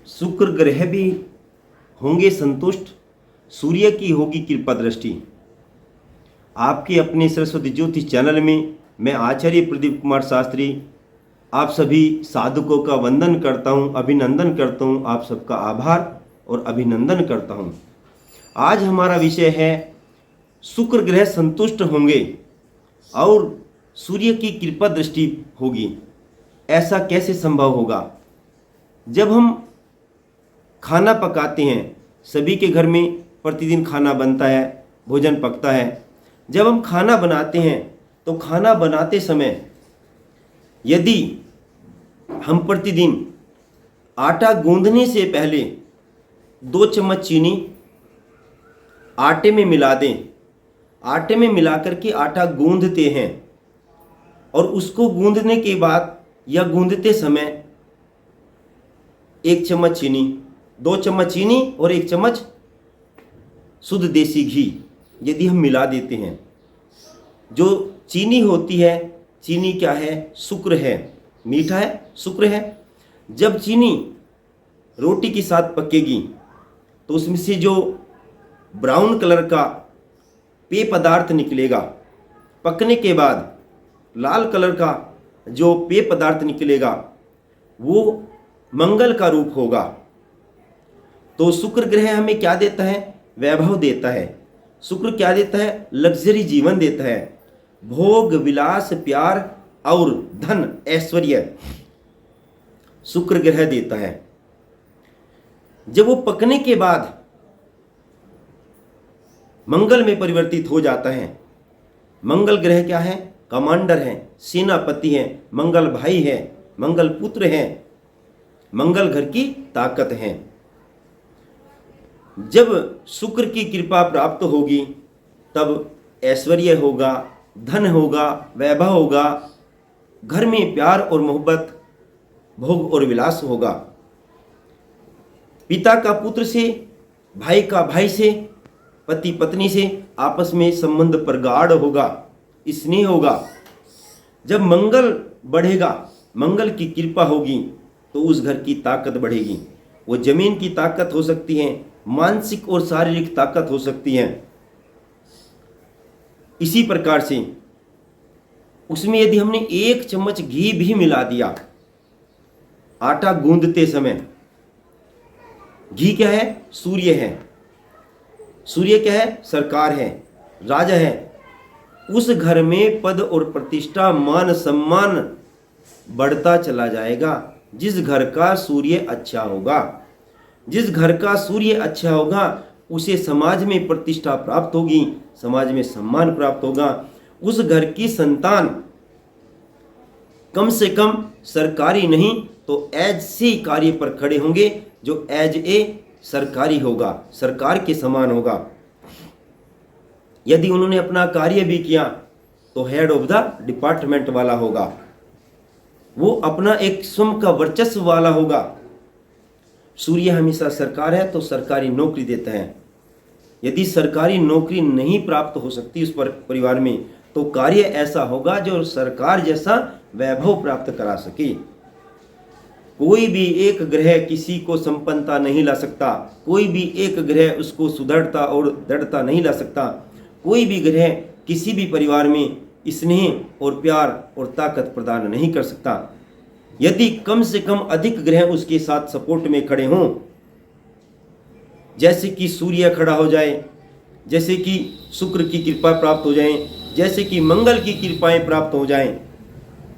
शुक्र ग्रह भी होंगे संतुष्ट, सूर्य की होगी कृपा दृष्टि। आपके अपने सरस्वती ज्योतिष चैनल में मैं आचार्य प्रदीप कुमार शास्त्री आप सभी साधकों का वंदन करता हूं, अभिनंदन करता हूं, आप सबका आभार और अभिनंदन करता हूं। आज हमारा विषय है शुक्र ग्रह संतुष्ट होंगे और सूर्य की कृपा दृष्टि होगी। ऐसा कैसे संभव होगा? जब हम खाना पकाते हैं, सभी के घर में प्रतिदिन खाना बनता है, भोजन पकता है। जब हम खाना बनाते हैं तो खाना बनाते समय यदि हम प्रतिदिन आटा गूंदने से पहले 2 चम्मच चीनी आटे में मिला दें, आटे में मिलाकर के आटा गूंदते हैं और उसको गूंदने के बाद या गूंदते समय 1 चम्मच चीनी, 2 चम्मच चीनी और 1 चम्मच शुद्ध देसी घी यदि हम मिला देते हैं, जो चीनी होती है, चीनी क्या है? शुक्र है, मीठा है, शुक्र है। जब चीनी रोटी के साथ पकेगी तो उसमें से जो ब्राउन कलर का पेय पदार्थ निकलेगा, पकने के बाद लाल कलर का जो पेय पदार्थ निकलेगा वो मंगल का रूप होगा। तो शुक्र ग्रह हमें क्या देता है? वैभव देता है। शुक्र क्या देता है? लग्जरी जीवन देता है, भोग विलास प्यार और धन ऐश्वर्य शुक्र ग्रह देता है। जब वो पकने के बाद मंगल में परिवर्तित हो जाता है। मंगल ग्रह क्या है? कमांडर है, सेनापति है, मंगल भाई है, मंगल पुत्र है, मंगल घर की ताकत है। जब शुक्र की कृपा प्राप्त होगी तब ऐश्वर्य होगा, धन होगा, वैभव होगा, घर में प्यार और मोहब्बत, भोग और विलास होगा। पिता का पुत्र से, भाई का भाई से, पति पत्नी से आपस में संबंध प्रगाढ़ होगा, स्नेह होगा। जब मंगल बढ़ेगा, मंगल की कृपा होगी तो उस घर की ताकत बढ़ेगी। वो जमीन की ताकत हो सकती है, मानसिक और शारीरिक ताकत हो सकती है। इसी प्रकार से उसमें यदि हमने 1 चम्मच घी भी मिला दिया आटा गूंदते समय, घी क्या है? सूर्य है। सूर्य क्या है? सरकार है, राजा है। उस घर में पद और प्रतिष्ठा, मान सम्मान बढ़ता चला जाएगा। जिस घर का सूर्य अच्छा होगा, जिस घर का सूर्य अच्छा होगा उसे समाज में प्रतिष्ठा प्राप्त होगी, समाज में सम्मान प्राप्त होगा। उस घर की संतान कम से कम सरकारी नहीं तो ऐसे कार्य पर खड़े होंगे जो एज ए सरकारी होगा, सरकार के समान होगा। यदि उन्होंने अपना कार्य भी किया तो हेड ऑफ द डिपार्टमेंट वाला होगा, वो अपना एक स्वयं का वर्चस्व वाला होगा। सूर्य हमेशा सरकार है तो सरकारी नौकरी देता है। यदि सरकारी नौकरी नहीं प्राप्त हो सकती उस परिवार में तो कार्य ऐसा होगा जो सरकार जैसा वैभव प्राप्त करा सके। कोई भी एक ग्रह किसी को संपन्नता नहीं ला सकता, कोई भी एक ग्रह उसको सुदृढ़ता और दृढ़ता नहीं ला सकता। कोई भी ग्रह किसी भी परिवार में स्नेह और प्यार और ताकत प्रदान नहीं कर सकता। यदि कम से कम अधिक ग्रह उसके साथ सपोर्ट में खड़े हों, जैसे कि सूर्य खड़ा हो जाए, जैसे कि शुक्र की कृपा प्राप्त हो जाए, जैसे कि मंगल की कृपाएं प्राप्त हो जाएं,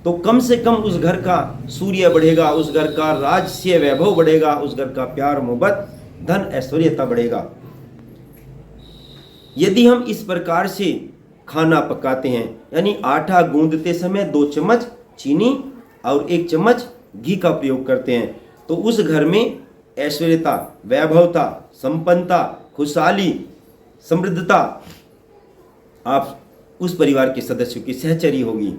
तो कम से कम उस घर का सूर्य बढ़ेगा, उस घर का राजसीय वैभव बढ़ेगा, उस घर का प्यार मोहब्बत धन ऐश्वर्यता बढ़ेगा। यदि हम इस प्रकार से खाना पकाते हैं, यानी आटा गूंदते समय 2 चम्मच चीनी और 1 चम्मच घी का प्रयोग करते हैं, तो उस घर में ऐश्वर्यता, वैभवता, संपन्नता, खुशहाली, समृद्धता आप उस परिवार के सदस्यों की सहचरी होगी।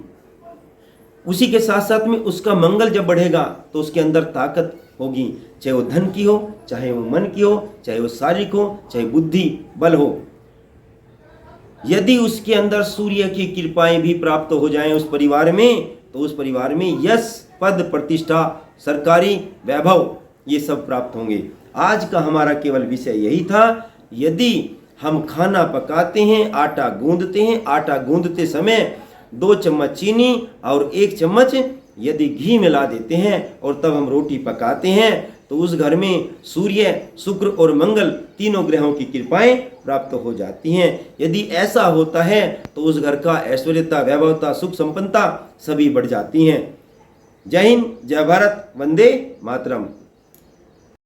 उसी के साथ साथ में उसका मंगल जब बढ़ेगा तो उसके अंदर ताकत होगी, चाहे वो धन की हो, चाहे वो मन की हो, चाहे वो शारीरिक हो, चाहे बुद्धि बल हो। यदि उसके अंदर सूर्य की कृपाएं भी प्राप्त हो जाएं उस परिवार में, तो उस परिवार में यश, पद, प्रतिष्ठा, सरकारी वैभव ये सब प्राप्त होंगे। आज का हमारा केवल विषय यही था। यदि हम खाना पकाते हैं, आटा गूंदते हैं, आटा गूंदते समय 2 चम्मच चीनी और 1 चम्मच यदि घी मिला देते हैं और तब हम रोटी पकाते हैं तो उस घर में सूर्य, शुक्र और मंगल तीनों ग्रहों की कृपाएं प्राप्त हो जाती हैं। यदि ऐसा होता है तो उस घर का ऐश्वर्यता, वैभवता, सुख संपन्नता सभी बढ़ जाती हैं। जय हिंद, जय भारत, वंदे मातरम।